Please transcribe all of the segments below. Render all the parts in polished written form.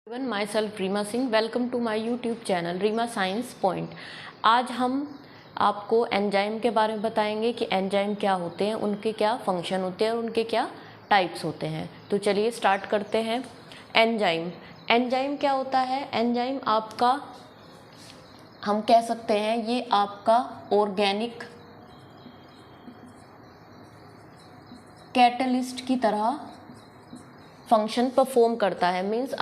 Everyone, myself Reema Singh. Welcome to my YouTube channel Reema science point. आज हम आपको enzyme के बारे में बताएंगे कि एंजाइम क्या होते हैं, उनके क्या फंक्शन होते हैं और उनके क्या टाइप्स होते हैं। तो चलिए स्टार्ट करते हैं। एंजाइम क्या होता है? एंजाइम आपका, हम कह सकते हैं, ये आपका ऑर्गेनिक कैटलिस्ट की तरह फंक्शन परफॉर्म करता है। मीन्स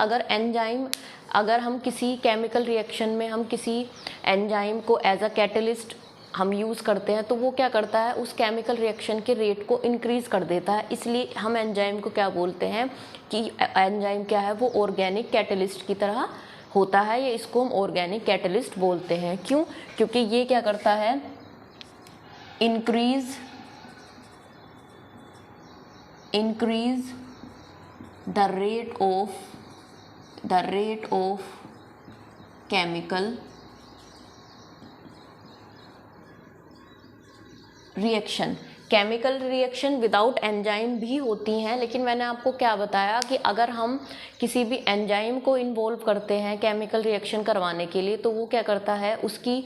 अगर हम किसी केमिकल रिएक्शन में हम किसी एंजाइम को एज अ कैटलिस्ट हम यूज़ करते हैं तो वो क्या करता है, उस केमिकल रिएक्शन के रेट को इंक्रीज़ कर देता है। इसलिए हम एंजाइम को क्या बोलते हैं कि एंजाइम क्या है, वो ऑर्गेनिक कैटलिस्ट की तरह होता है, या इसको हम ऑर्गेनिक कैटलिस्ट बोलते हैं। क्यों? क्योंकि ये क्या करता है, increase the rate of chemical reaction. Chemical reaction without enzyme भी होती हैं, लेकिन मैंने आपको क्या बताया कि अगर हम किसी भी एंजाइम को इन्वॉल्व करते हैं केमिकल रिएक्शन करवाने के लिए, तो वो क्या करता है, उसकी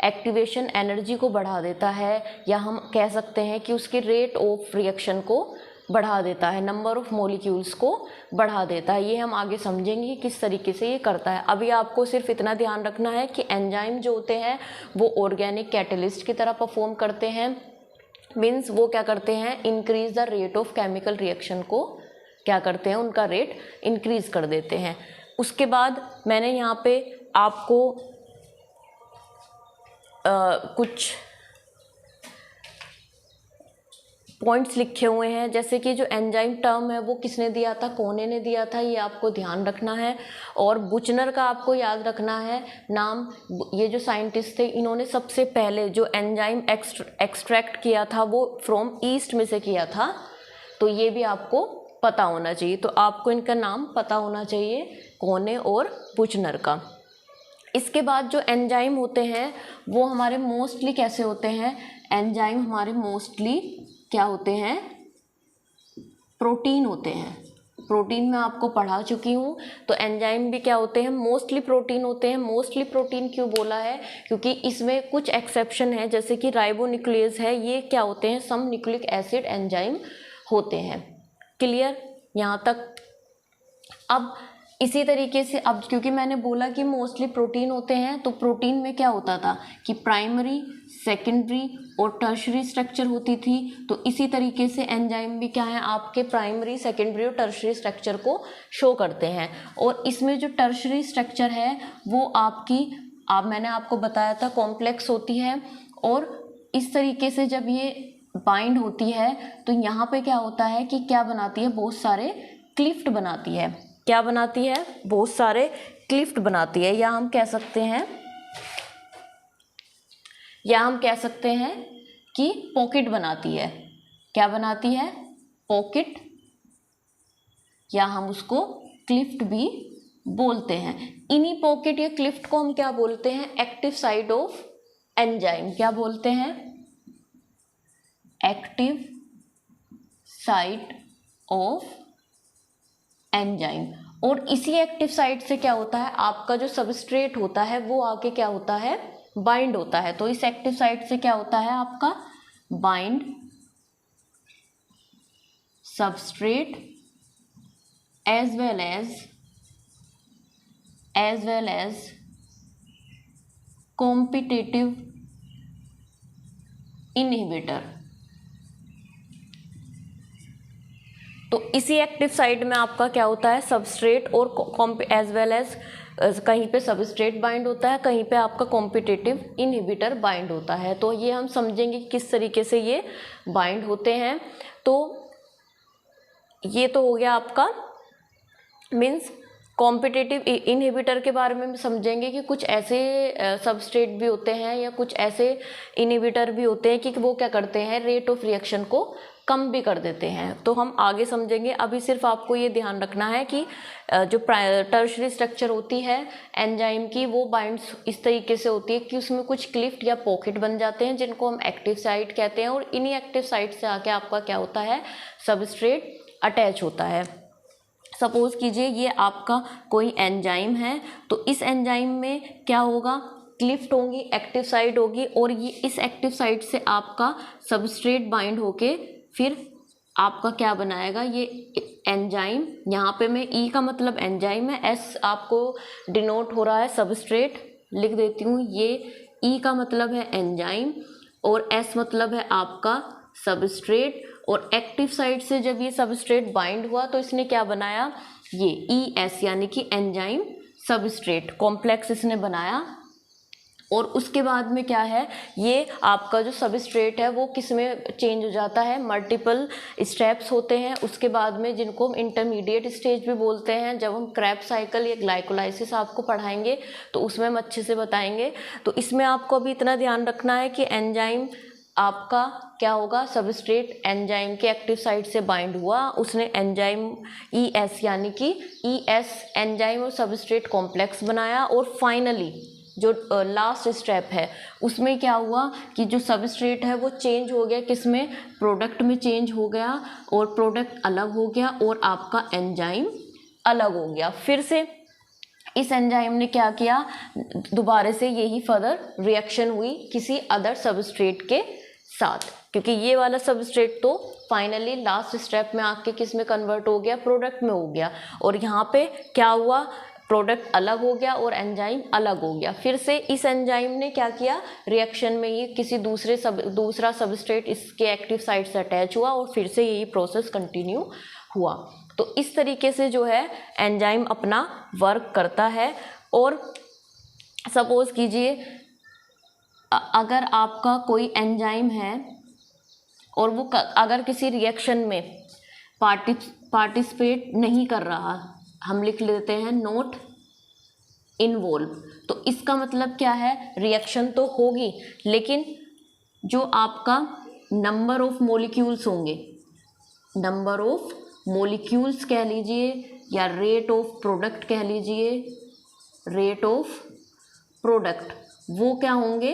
एक्टिवेशन एनर्जी को बढ़ा देता है, या हम कह सकते हैं कि उसके रेट ऑफ रिएक्शन को बढ़ा देता है, नंबर ऑफ मॉलिक्यूल्स को बढ़ा देता है। ये हम आगे समझेंगे किस तरीके से ये करता है। अभी आपको सिर्फ इतना ध्यान रखना है कि एंजाइम जो होते हैं वो ऑर्गेनिक कैटलिस्ट की तरह परफॉर्म करते हैं। मीन्स वो क्या करते हैं, increase the rate of chemical reaction को क्या करते हैं, उनका रेट इंक्रीज कर देते हैं। उसके बाद मैंने यहाँ पे आपको कुछ पॉइंट्स लिखे हुए हैं, जैसे कि जो एंजाइम टर्म है वो किसने दिया था, कोने ने दिया था, ये आपको ध्यान रखना है। और बुचनर का आपको याद रखना है नाम। ये जो साइंटिस्ट थे, इन्होंने सबसे पहले जो एंजाइम एक्सट्रैक्ट किया था वो फ्रॉम ईस्ट में से किया था, तो ये भी आपको पता होना चाहिए। तो आपको इनका नाम पता होना चाहिए, कोने और बुचनर का। इसके बाद जो एंजाइम होते हैं वो हमारे मोस्टली कैसे होते हैं, एंजाइम हमारे मोस्टली क्या होते हैं, प्रोटीन होते हैं। प्रोटीन में आपको पढ़ा चुकी हूँ। तो एंजाइम भी क्या होते हैं, मोस्टली प्रोटीन होते हैं। मोस्टली प्रोटीन क्यों बोला है, क्योंकि इसमें कुछ एक्सेप्शन है, जैसे कि राइबोन्यूक्लियेज है, ये क्या होते हैं, सम न्यूक्लिक एसिड एंजाइम होते हैं। क्लियर यहाँ तक? अब इसी तरीके से, अब क्योंकि मैंने बोला कि मोस्टली प्रोटीन होते हैं, तो प्रोटीन में क्या होता था कि प्राइमरी, सेकेंडरी और टर्शरी स्ट्रक्चर होती थी। तो इसी तरीके से एंजाइम भी क्या है, आपके प्राइमरी, सेकेंडरी और टर्शरी स्ट्रक्चर को शो करते हैं। और इसमें जो टर्शरी स्ट्रक्चर है वो मैंने आपको बताया था, कॉम्प्लेक्स होती है। और इस तरीके से जब ये बाइंड होती है तो यहाँ पे क्या होता है कि क्या बनाती है, बहुत सारे क्लिफ्ट बनाती है। क्या बनाती है, बहुत सारे क्लिफ्ट बनाती है, या हम कह सकते हैं कि पॉकेट बनाती है। क्या बनाती है, पॉकेट, या हम उसको क्लिफ्ट भी बोलते हैं। इन्हीं पॉकेट या क्लिफ्ट को हम क्या बोलते हैं, एक्टिव साइट ऑफ एंजाइम। क्या बोलते हैं, एक्टिव साइट ऑफ एंजाइम। और इसी एक्टिव साइट से क्या होता है, आपका जो सबस्ट्रेट होता है वो आके क्या होता है, बाइंड होता है। तो इस एक्टिव साइट से क्या होता है, आपका bind substrate as well as competitive inhibitor. तो इसी एक्टिव साइट में आपका क्या होता है, सबस्ट्रेट और एज वेल एज कहीं पे सबस्ट्रेट बाइंड होता है, कहीं पे आपका कॉम्पिटिटिव इनहिबिटर बाइंड होता है। तो ये हम समझेंगे किस तरीके से ये बाइंड होते हैं। तो ये तो हो गया आपका, मीन्स कॉम्पिटिटिव इनहिबिटर के बारे में समझेंगे कि कुछ ऐसे सबस्ट्रेट भी होते हैं या कुछ ऐसे इनहिबिटर भी होते हैं कि वो क्या करते हैं, रेट ऑफ रिएक्शन को कम भी कर देते हैं। तो हम आगे समझेंगे। अभी सिर्फ आपको ये ध्यान रखना है कि जो टर्शरी स्ट्रक्चर होती है एंजाइम की, वो बाइंड्स इस तरीके से होती है कि उसमें कुछ क्लिफ्ट या पॉकेट बन जाते हैं, जिनको हम एक्टिव साइट कहते हैं। और इन्हीं एक्टिव साइट से आके आपका क्या होता है, सबस्ट्रेट अटैच होता है। सपोज कीजिए ये आपका कोई एंजाइम है, तो इस एंजाइम में क्या होगा, क्लिफ्ट होंगी, एक्टिव साइट होगी, और ये इस एक्टिव साइट से आपका सबस्ट्रेट बाइंड होके फिर आपका क्या बनाएगा, ये एंजाइम। यहाँ पे मैं ई का मतलब एंजाइम है, एस आपको डिनोट हो रहा है सबस्ट्रेट, लिख देती हूँ। ये ई का मतलब है एंजाइम और एस मतलब है आपका सबस्ट्रेट, और एक्टिव साइट से जब ये सबस्ट्रेट बाइंड हुआ तो इसने क्या बनाया, ये ई एस यानी कि एंजाइम सबस्ट्रेट कॉम्प्लेक्स इसने बनाया। और उसके बाद में क्या है, ये आपका जो सबस्ट्रेट है वो किस में चेंज हो जाता है, मल्टीपल स्टेप्स होते हैं उसके बाद में, जिनको हम इंटरमीडिएट स्टेज भी बोलते हैं। जब हम क्रेब्स साइकिल या ग्लाइकोलाइसिस आपको पढ़ाएंगे तो उसमें हम अच्छे से बताएंगे। तो इसमें आपको अभी इतना ध्यान रखना है कि एंजाइम आपका क्या होगा, सबस्ट्रेट एंजाइम के एक्टिव साइट से बाइंड हुआ, उसने एंजाइम ई एस यानी कि ई एस एंजाइम और सबस्ट्रेट कॉम्प्लेक्स बनाया। और फाइनली जो लास्ट स्टेप है उसमें क्या हुआ कि जो सबस्ट्रेट है वो चेंज हो गया, किसमें, प्रोडक्ट में चेंज हो गया, और प्रोडक्ट अलग हो गया और आपका एंजाइम अलग हो गया। फिर से इस एंजाइम ने क्या किया, दोबारा से यही फर्दर रिएक्शन हुई किसी अदर सबस्ट्रेट के साथ, क्योंकि ये वाला सबस्ट्रेट तो फाइनली लास्ट स्टेप में आके किस में कन्वर्ट हो गया, प्रोडक्ट में हो गया। और यहाँ पे क्या हुआ, प्रोडक्ट अलग हो गया और एंजाइम अलग हो गया। फिर से इस एंजाइम ने क्या किया, रिएक्शन में ये किसी दूसरा सबस्ट्रेट इसके एक्टिव साइट से अटैच हुआ और फिर से यही प्रोसेस कंटिन्यू हुआ। तो इस तरीके से जो है एंजाइम अपना वर्क करता है। और सपोज कीजिए अगर आपका कोई एंजाइम है और वो अगर किसी रिएक्शन में पार्टिसिपेट नहीं कर रहा, हम लिख लेते हैं नोट इन्वॉल्व, तो इसका मतलब क्या है, रिएक्शन तो होगी लेकिन जो आपका नंबर ऑफ मॉलिक्यूल्स होंगे, नंबर ऑफ मॉलिक्यूल्स कह लीजिए या रेट ऑफ प्रोडक्ट कह लीजिए, रेट ऑफ प्रोडक्ट, वो क्या होंगे,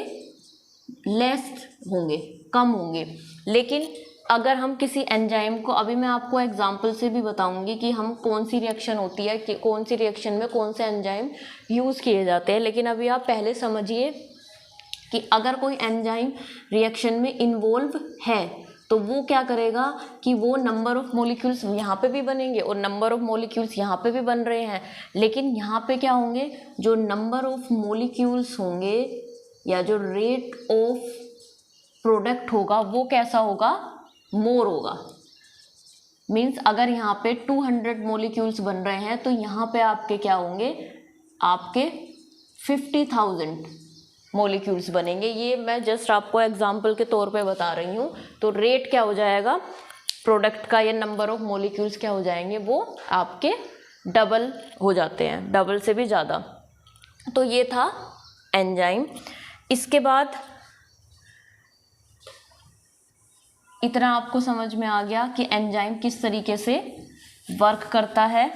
लेस होंगे, कम होंगे। लेकिन अगर हम किसी एंजाइम को, अभी मैं आपको एग्जांपल से भी बताऊंगी कि हम कौन सी रिएक्शन होती है, कि कौन सी रिएक्शन में कौन से एंजाइम यूज़ किए जाते हैं, लेकिन अभी आप पहले समझिए कि अगर कोई एंजाइम रिएक्शन में इन्वॉल्व है तो वो क्या करेगा कि वो नंबर ऑफ मॉलिक्यूल्स यहाँ पे भी बनेंगे और नंबर ऑफ मॉलिक्यूल्स यहाँ पे भी बन रहे हैं, लेकिन यहाँ पे क्या होंगे, जो नंबर ऑफ मॉलिक्यूल्स होंगे या जो रेट ऑफ प्रोडक्ट होगा वो कैसा होगा, मोर होगा। मीन्स अगर यहाँ पे 200 मॉलिक्यूल्स बन रहे हैं तो यहाँ पे आपके क्या होंगे, आपके 50,000 मॉलिक्यूल्स बनेंगे। ये मैं जस्ट आपको एग्जांपल के तौर पे बता रही हूँ। तो रेट क्या हो जाएगा प्रोडक्ट का, या नंबर ऑफ मॉलिक्यूल्स क्या हो जाएंगे, वो आपके डबल हो जाते हैं, डबल से भी ज़्यादा। तो ये था एंजाइम। इसके बाद इतना आपको समझ में आ गया कि एंजाइम किस तरीके से वर्क करता है।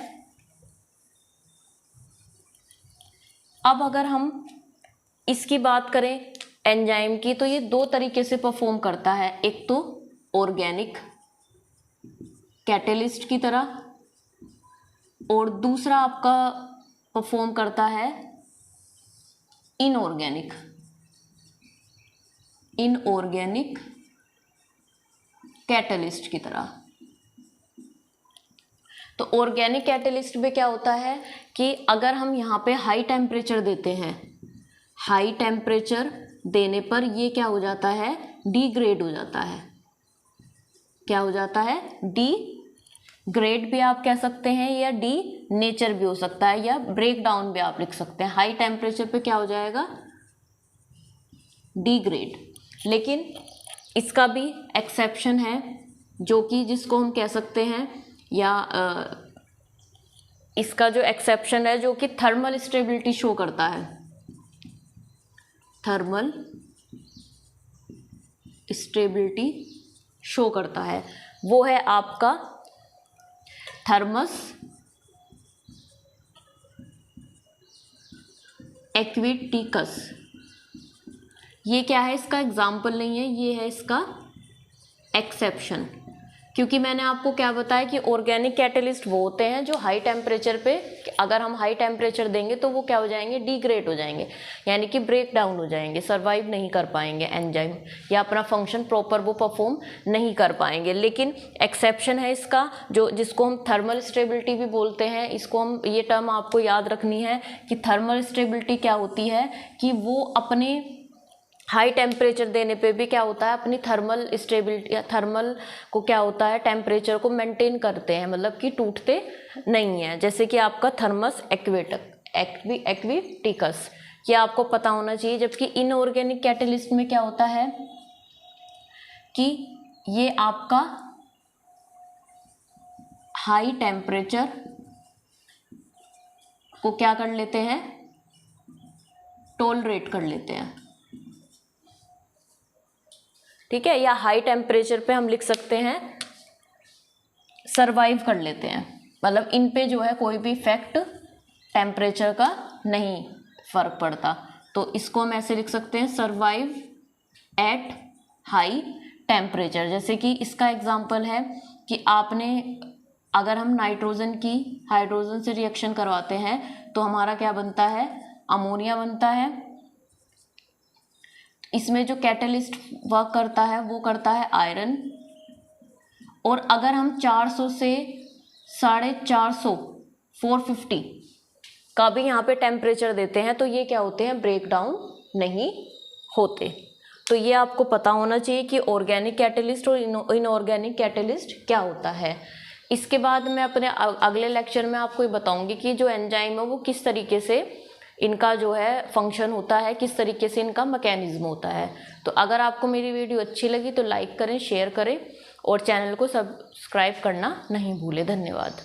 अब अगर हम इसकी बात करें एंजाइम की, तो ये दो तरीके से परफॉर्म करता है, एक तो ऑर्गेनिक कैटेलिस्ट की तरह, और दूसरा आपका परफॉर्म करता है इनऑर्गेनिक कैटेलिस्ट की तरह। तो ऑर्गेनिक कैटेलिस्ट में क्या होता है कि अगर हम यहाँ पे हाई टेम्परेचर देते हैं, हाई टेम्परेचर देने पर ये क्या हो जाता है, डिग्रेड हो जाता है। क्या हो जाता है, डिग्रेड भी आप कह सकते हैं, या डी नेचर भी हो सकता है, या ब्रेक डाउन भी आप लिख सकते हैं। हाई टेम्परेचर पे क्या हो जाएगा, डिग्रेड। लेकिन इसका भी एक्सेप्शन है, जो कि जिसको हम कह सकते हैं, या इसका जो एक्सेप्शन है जो कि थर्मल स्टेबिलिटी शो करता है, थर्मल स्टेबिलिटी शो करता है, वो है आपका थर्मस एक्विटिकस। ये क्या है, इसका एग्जाम्पल नहीं है, ये है इसका एक्सेप्शन। क्योंकि मैंने आपको क्या बताया कि ऑर्गेनिक कैटलिस्ट वो होते हैं जो हाई टेम्परेचर पे, अगर हम हाई टेम्परेचर देंगे तो वो क्या हो जाएंगे, डिग्रेड हो जाएंगे, यानी कि ब्रेक डाउन हो जाएंगे, सर्वाइव नहीं कर पाएंगे एंजाइम, या अपना फंक्शन प्रॉपर वो परफॉर्म नहीं कर पाएंगे। लेकिन एक्सेप्शन है इसका, जो जिसको हम थर्मल स्टेबिलिटी भी बोलते हैं। इसको हम, ये टर्म आपको याद रखनी है कि थर्मल स्टेबिलिटी क्या होती है, कि वो अपने हाई टेम्परेचर देने पे भी क्या होता है, अपनी थर्मल स्टेबिलिटी या थर्मल को क्या होता है, टेम्परेचर को मेंटेन करते हैं, मतलब कि टूटते नहीं हैं। जैसे कि आपका थर्मस एक्विटिकस, ये आपको पता होना चाहिए। जबकि इनऑर्गेनिक कैटलिस्ट में क्या होता है कि ये आपका हाई टेम्परेचर को क्या कर लेते हैं, टॉलरेट कर लेते हैं, ठीक है, या हाई टेम्परेचर पे हम लिख सकते हैं सरवाइव कर लेते हैं, मतलब इन पे जो है कोई भी इफेक्ट टेम्परेचर का नहीं फर्क पड़ता। तो इसको हम ऐसे लिख सकते हैं, सरवाइव एट हाई टेम्परेचर। जैसे कि इसका एग्जांपल है कि आपने, अगर हम नाइट्रोजन की हाइड्रोजन से रिएक्शन करवाते हैं तो हमारा क्या बनता है, अमोनिया बनता है। इसमें जो कैटलिस्ट वर्क करता है वो करता है आयरन। और अगर हम 400 से 450 450 का भी यहाँ पे टेम्परेचर देते हैं तो ये क्या होते हैं, ब्रेक डाउन नहीं होते। तो ये आपको पता होना चाहिए कि ऑर्गेनिक कैटलिस्ट और इनऑर्गेनिक कैटलिस्ट क्या होता है। इसके बाद मैं अपने अगले लेक्चर में आपको ये बताऊंगी कि जो एंजाइम है वो किस तरीके से इनका जो है फंक्शन होता है, किस तरीके से इनका मैकेनिज्म होता है। तो अगर आपको मेरी वीडियो अच्छी लगी तो लाइक करें, शेयर करें और चैनल को सब्सक्राइब करना नहीं भूलें। धन्यवाद।